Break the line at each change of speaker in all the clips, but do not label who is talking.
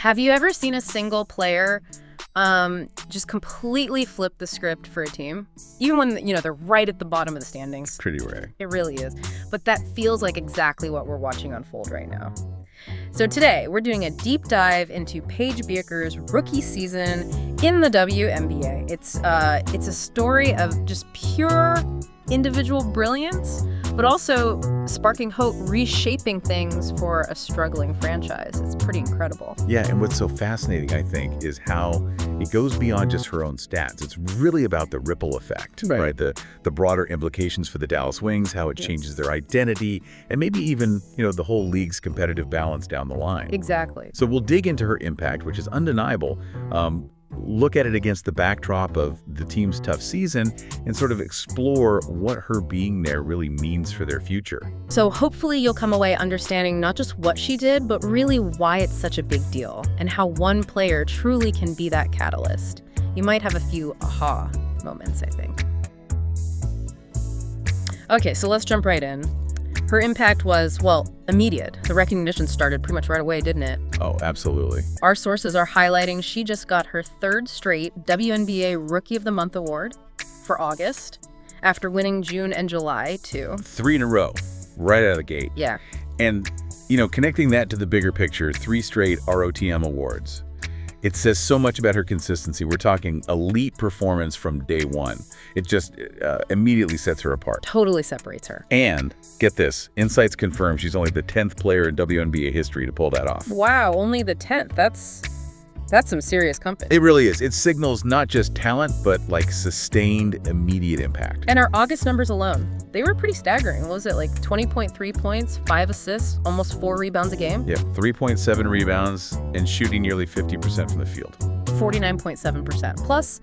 Have you ever seen a single player just completely flip the script for a team? Even when, they're right at the bottom of the standings.
Pretty rare.
It really is. But that feels like exactly what we're watching unfold right now. So today, we're doing a deep dive into Paige Bueckers' rookie season in the WNBA. It's a story of just pure individual brilliance, but also sparking hope, reshaping things for a struggling franchise. It's pretty incredible.
Yeah, and what's so fascinating, I think, is how it goes beyond just her own stats. It's really about the ripple effect, right? The broader implications for the Dallas Wings, how it changes their identity, and maybe even, the whole league's competitive balance down the line.
Exactly.
So we'll dig into her impact, which is undeniable. Look at it against the backdrop of the team's tough season and sort of explore what her being there really means for their future.
So hopefully you'll come away understanding not just what she did, but really why it's such a big deal and how one player truly can be that catalyst. You might have a few aha moments, I think. Okay, so let's jump right in. Her impact was, immediate. The recognition started pretty much right away, didn't it?
Oh, absolutely.
Our sources are highlighting she just got her third straight WNBA Rookie of the Month award for August, after winning June and July, too.
3 in a row, right out of the gate.
Yeah.
And, connecting that to the bigger picture, 3 straight ROTM awards. It says so much about her consistency. We're talking elite performance from day one. It just immediately sets her apart.
Totally separates her.
And, get this, Insights confirm she's only the 10th player in WNBA history to pull that off.
Wow, only the 10th. That's some serious company.
It really is. It signals not just talent, but sustained, immediate impact.
And our August numbers alone, they were pretty staggering. What was it, 20.3 points, 5 assists, almost 4 rebounds a game?
Yeah, 3.7 rebounds and shooting nearly 50% from the field.
49.7%. Plus,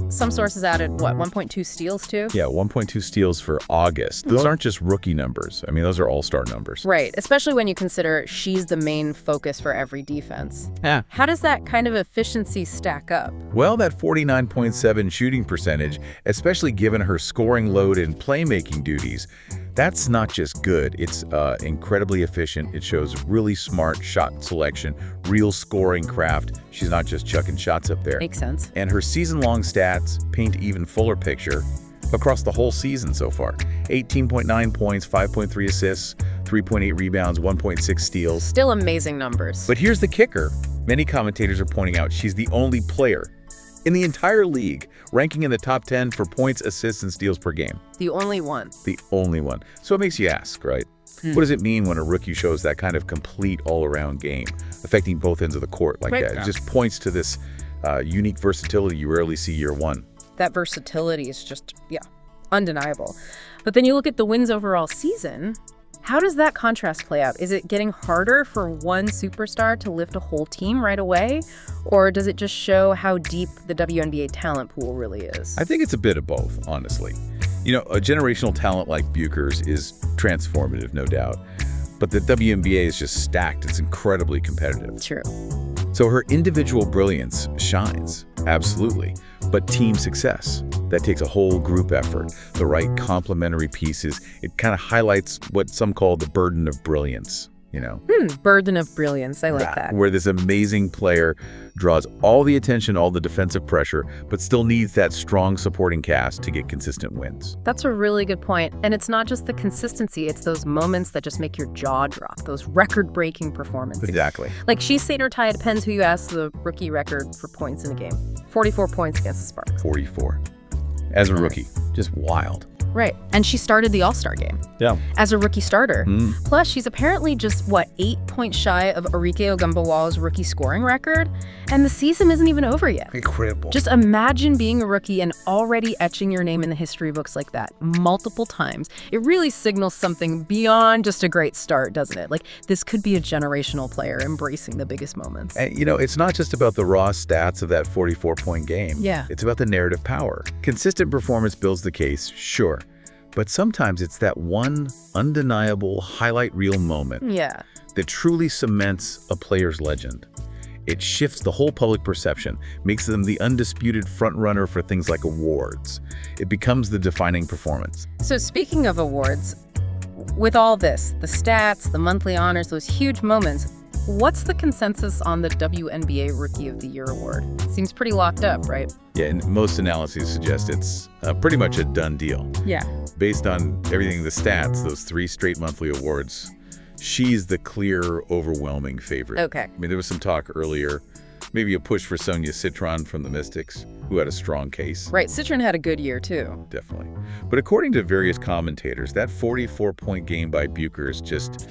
some sources added, 1.2 steals too?
Yeah, 1.2 steals for August. Those aren't just rookie numbers. I mean, those are all-star numbers.
Right, especially when you consider she's the main focus for every defense.
Yeah.
How does that kind of efficiency stack up?
Well, that 49.7 shooting percentage, especially given her scoring load and playmaking duties, that's not just good. It's incredibly efficient. It shows really smart shot selection, real scoring craft. She's not just chucking shots up there.
Makes sense.
And her season-long stats paint an even fuller picture across the whole season so far. 18.9 points, 5.3 assists, 3.8 rebounds, 1.6 steals.
Still amazing numbers.
But here's the kicker. Many commentators are pointing out she's the only player in the entire league ranking in the top 10 for points, assists, and steals per game.
The only one.
The only one. So it makes you ask, right? What does it mean when a rookie shows that kind of complete all-around game, affecting both ends of the court like that? It just points to this unique versatility you rarely see year one.
That versatility is just, undeniable. But then you look at the wins overall season. How does that contrast play out? Is it getting harder for one superstar to lift a whole team right away? Or does it just show how deep the WNBA talent pool really is?
I think it's a bit of both, honestly. A generational talent like Bueckers is transformative, no doubt. But the WNBA is just stacked. It's incredibly competitive.
True.
So her individual brilliance shines, absolutely. But team success, that takes a whole group effort, the right complementary pieces. It kind of highlights what some call the burden of brilliance,
Burden of brilliance. I like that.
Where this amazing player draws all the attention, all the defensive pressure, but still needs that strong supporting cast to get consistent wins.
That's a really good point. And it's not just the consistency, it's those moments that just make your jaw drop, those record-breaking performances.
Exactly.
Like she's St. or tie, it depends who you ask, the rookie record for points in a game. 44 points against the Sparks.
44. As a rookie. Just wild.
Right. And she started the All-Star game.
Yeah.
As a rookie starter. Plus, she's apparently just, 8 points shy of Arike Ogunbowale's rookie scoring record? And the season isn't even over yet.
Incredible.
Just imagine being a rookie and already etching your name in the history books like that multiple times. It really signals something beyond just a great start, doesn't it? This could be a generational player embracing the biggest moments.
And, it's not just about the raw stats of that 44-point game.
Yeah.
It's about the narrative power. Consistent performance builds the case, sure. But sometimes it's that one undeniable highlight reel moment that truly cements a player's legend. It shifts the whole public perception, makes them the undisputed frontrunner for things like awards. It becomes the defining performance.
So speaking of awards, with all this, the stats, the monthly honors, those huge moments, what's the consensus on the WNBA Rookie of the Year award? Seems pretty locked up, right?
Yeah, and most analyses suggest it's pretty much a done deal.
Yeah.
Based on everything, the stats, those 3 straight monthly awards, she's the clear, overwhelming favorite.
Okay.
I mean, there was some talk earlier, maybe a push for Sonia Citron from the Mystics, who had a strong case.
Right, Citron had a good year, too.
Definitely. But according to various commentators, that 44-point game by Bueckers just,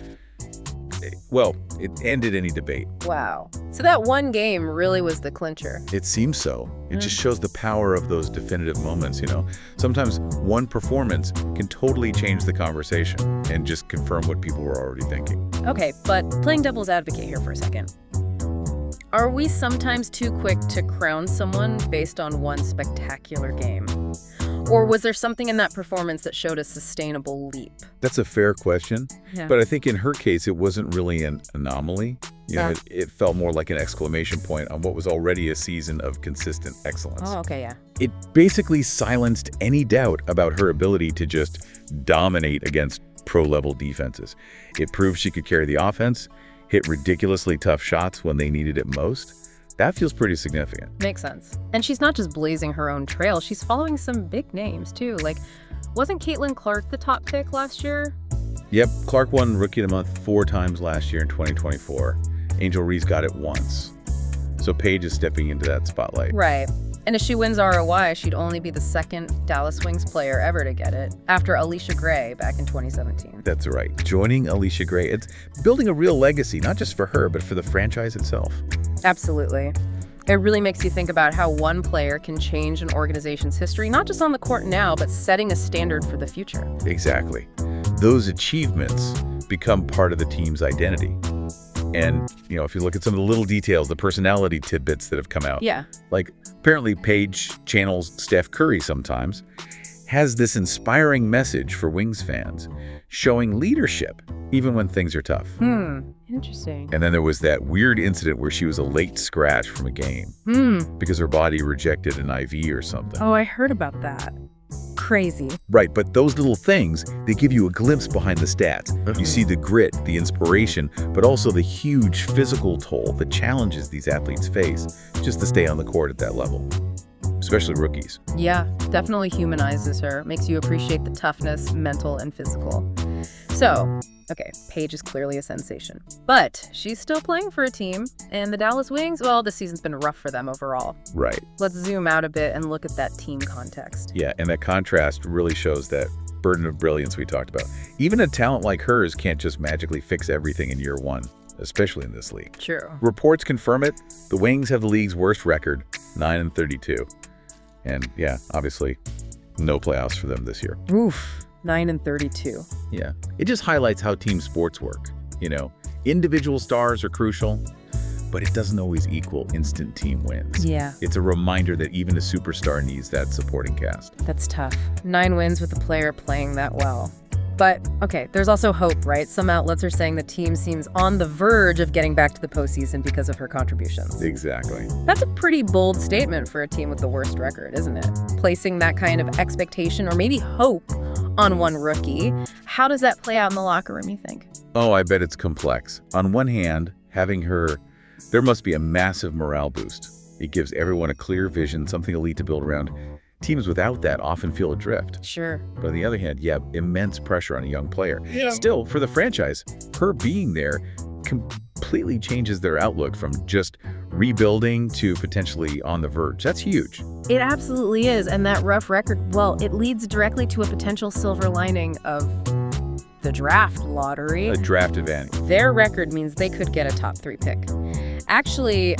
well, it ended any debate.
Wow. So that one game really was the clincher.
It seems so. It just shows the power of those definitive moments, you know. Sometimes one performance can totally change the conversation and just confirm what people were already thinking.
Okay, but playing devil's advocate here for a second. Are we sometimes too quick to crown someone based on one spectacular game? Or was there something in that performance that showed a sustainable leap?
That's a fair question, but I think in her case, it wasn't really an anomaly. You know, it felt more like an exclamation point on what was already a season of consistent excellence.
Oh, okay, yeah.
It basically silenced any doubt about her ability to just dominate against pro-level defenses. It proved she could carry the offense, hit ridiculously tough shots when they needed it most. That feels pretty significant.
Makes sense. And she's not just blazing her own trail, she's following some big names, too. Like, wasn't Caitlin Clark the top pick last year?
Yep, Clark won Rookie of the Month 4 times last year in 2024. Angel Reese got it once. So Paige is stepping into that spotlight.
Right. And if she wins ROI, she'd only be the second Dallas Wings player ever to get it, after Alicia Gray back in 2017.
That's right. Joining Alicia Gray, it's building a real legacy, not just for her, but for the franchise itself.
Absolutely. It really makes you think about how one player can change an organization's history, not just on the court now, but setting a standard for the future.
Exactly. Those achievements become part of the team's identity. And, you know, if you look at some of the little details, the personality tidbits that have come out.
Yeah.
Like, apparently Paige channels Steph Curry sometimes, has this inspiring message for Wings fans, showing leadership even when things are tough.
Interesting.
And then there was that weird incident where she was a late scratch from a game because her body rejected an IV or something.
Oh, I heard about that. Crazy.
Right, but those little things, they give you a glimpse behind the stats. You see the grit, the inspiration, but also the huge physical toll, the challenges these athletes face just to stay on the court at that level, especially rookies.
Yeah, definitely humanizes her, makes you appreciate the toughness, mental and physical. So, okay, Paige is clearly a sensation, but she's still playing for a team, and the Dallas Wings, well, this season's been rough for them overall.
Right.
Let's zoom out a bit and look at that team context.
Yeah, and that contrast really shows that burden of brilliance we talked about. Even a talent like hers can't just magically fix everything in year one, especially in this league.
True.
Reports confirm it. The Wings have the league's worst record, 9-32. And yeah, obviously, no playoffs for them this year.
Oof. 9-32.
Yeah. It just highlights how team sports work. You know, individual stars are crucial, but it doesn't always equal instant team wins.
Yeah.
It's a reminder that even a superstar needs that supporting cast.
That's tough. 9 wins with a player playing that well. But, okay, there's also hope, right? Some outlets are saying the team seems on the verge of getting back to the postseason because of her contributions.
Exactly.
That's a pretty bold statement for a team with the worst record, isn't it? Placing that kind of expectation or maybe hope on one rookie. How does that play out in the locker room, you think?
Oh, I bet it's complex. On one hand, having her, there must be a massive morale boost. It gives everyone a clear vision, something elite to build around. Teams without that often feel adrift.
Sure.
But on the other hand, yeah, immense pressure on a young player. Yeah. Still, for the franchise, her being there completely changes their outlook from just rebuilding to potentially on the verge. That's huge.
It absolutely is. And that rough record, well, it leads directly to a potential silver lining of the draft lottery.
A draft advantage.
Their record means they could get a top 3 pick. Actually,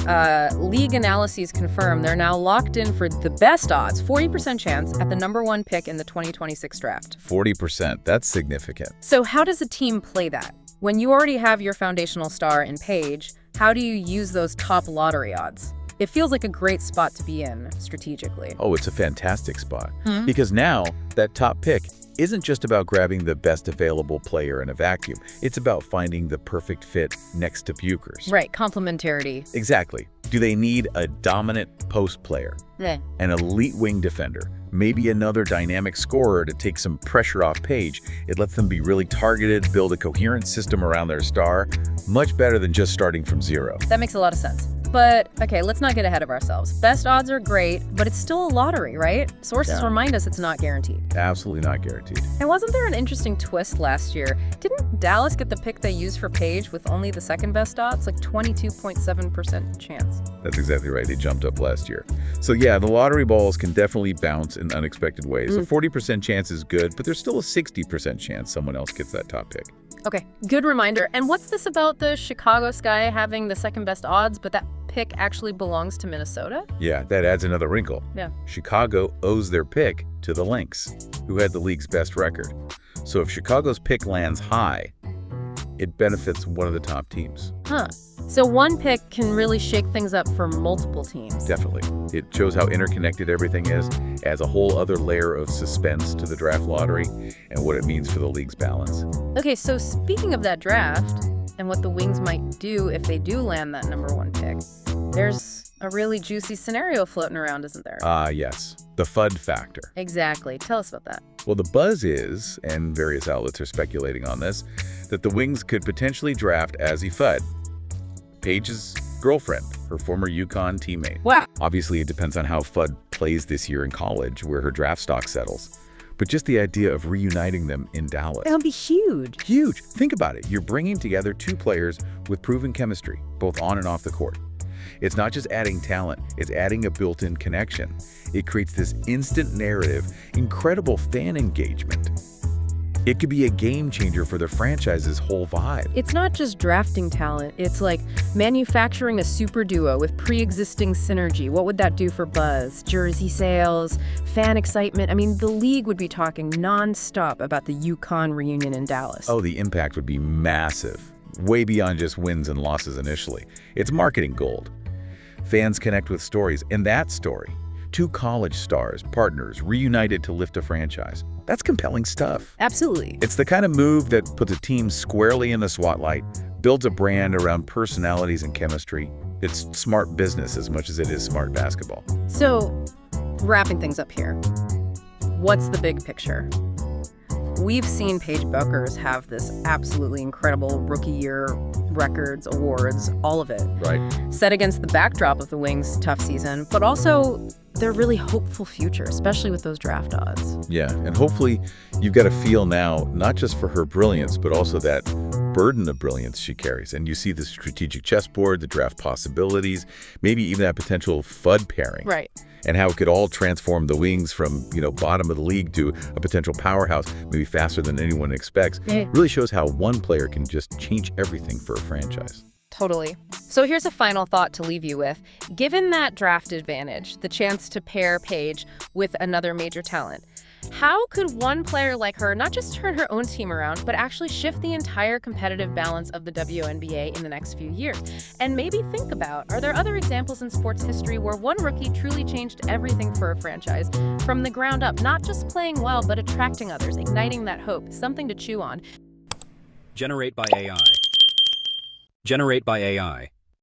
league analyses confirm they're now locked in for the best odds, 40% chance, at the number 1 pick in the 2026 draft.
40%, that's significant.
So how does a team play that? When you already have your foundational star in Paige, how do you use those top lottery odds? It feels like a great spot to be in strategically.
Oh, it's a fantastic spot. Because now, that top pick isn't just about grabbing the best available player in a vacuum. It's about finding the perfect fit next to Bueckers.
Right, complementarity.
Exactly. Do they need a dominant post player, an elite wing defender, Maybe another dynamic scorer to take some pressure off Paige. It lets them be really targeted, build a coherent system around their star. Much better than just starting from zero.
That makes a lot of sense. But, okay, let's not get ahead of ourselves. Best odds are great, but it's still a lottery, right? Sources remind us it's not guaranteed.
Absolutely not guaranteed.
And wasn't there an interesting twist last year? Didn't Dallas get the pick they used for Paige with only the second best odds? Like 22.7% chance.
That's exactly right. They jumped up last year. So yeah, the lottery balls can definitely bounce in unexpected ways. A 40% chance is good, but there's still a 60% chance someone else gets that top pick.
Okay, good reminder. And what's this about the Chicago Sky having the second best odds, but that pick actually belongs to Minnesota?
Yeah, that adds another wrinkle.
Yeah.
Chicago owes their pick to the Lynx, who had the league's best record. So if Chicago's pick lands high, it benefits one of the top teams.
Huh. So one pick can really shake things up for multiple teams.
Definitely. It shows how interconnected everything is, adds a whole other layer of suspense to the draft lottery and what it means for the league's balance.
Okay, so speaking of that draft and what the Wings might do if they do land that number one pick, there's a really juicy scenario floating around, isn't there?
Yes. The Fudd factor.
Exactly. Tell us about that.
Well, the buzz is, and various outlets are speculating on this, that the Wings could potentially draft Azzi Fudd, Paige's girlfriend, her former UConn teammate.
Wow.
Obviously, it depends on how Fudd plays this year in college, where her draft stock settles. But just the idea of reuniting them in Dallas.
That would be huge.
Huge. Think about it. You're bringing together two players with proven chemistry, both on and off the court. It's not just adding talent, it's adding a built-in connection. It creates this instant narrative, incredible fan engagement. It could be a game changer for the franchise's whole vibe.
It's not just drafting talent. It's like manufacturing a super duo with pre-existing synergy. What would that do for buzz, jersey sales, fan excitement? I mean, the league would be talking nonstop about the UConn reunion in Dallas.
Oh, the impact would be massive, way beyond just wins and losses initially. It's marketing gold. Fans connect with stories, and that story, two college stars, partners, reunited to lift a franchise. That's compelling stuff.
Absolutely.
It's the kind of move that puts a team squarely in the spotlight, builds a brand around personalities and chemistry. It's smart business as much as it is smart basketball.
So, wrapping things up here, what's the big picture? We've seen Paige Bueckers have this absolutely incredible rookie year records, awards, all of it.
Right.
Set against the backdrop of the Wings' tough season, but also their really hopeful future, especially with those draft odds.
Yeah, and hopefully you've got a feel now, not just for her brilliance, but also that burden of brilliance she carries. And you see the strategic chessboard, the draft possibilities, maybe even that potential Fudd pairing.
Right.
And how it could all transform the Wings from, bottom of the league to a potential powerhouse, maybe faster than anyone expects.
Yeah.
It really shows how one player can just change everything for a franchise.
Totally. So here's a final thought to leave you with. Given that draft advantage, the chance to pair Paige with another major talent, how could one player like her not just turn her own team around, but actually shift the entire competitive balance of the WNBA in the next few years? And maybe think about, are there other examples in sports history where one rookie truly changed everything for a franchise from the ground up, not just playing well, but attracting others, igniting that hope, something to chew on?
Generate by AI. Generate by AI.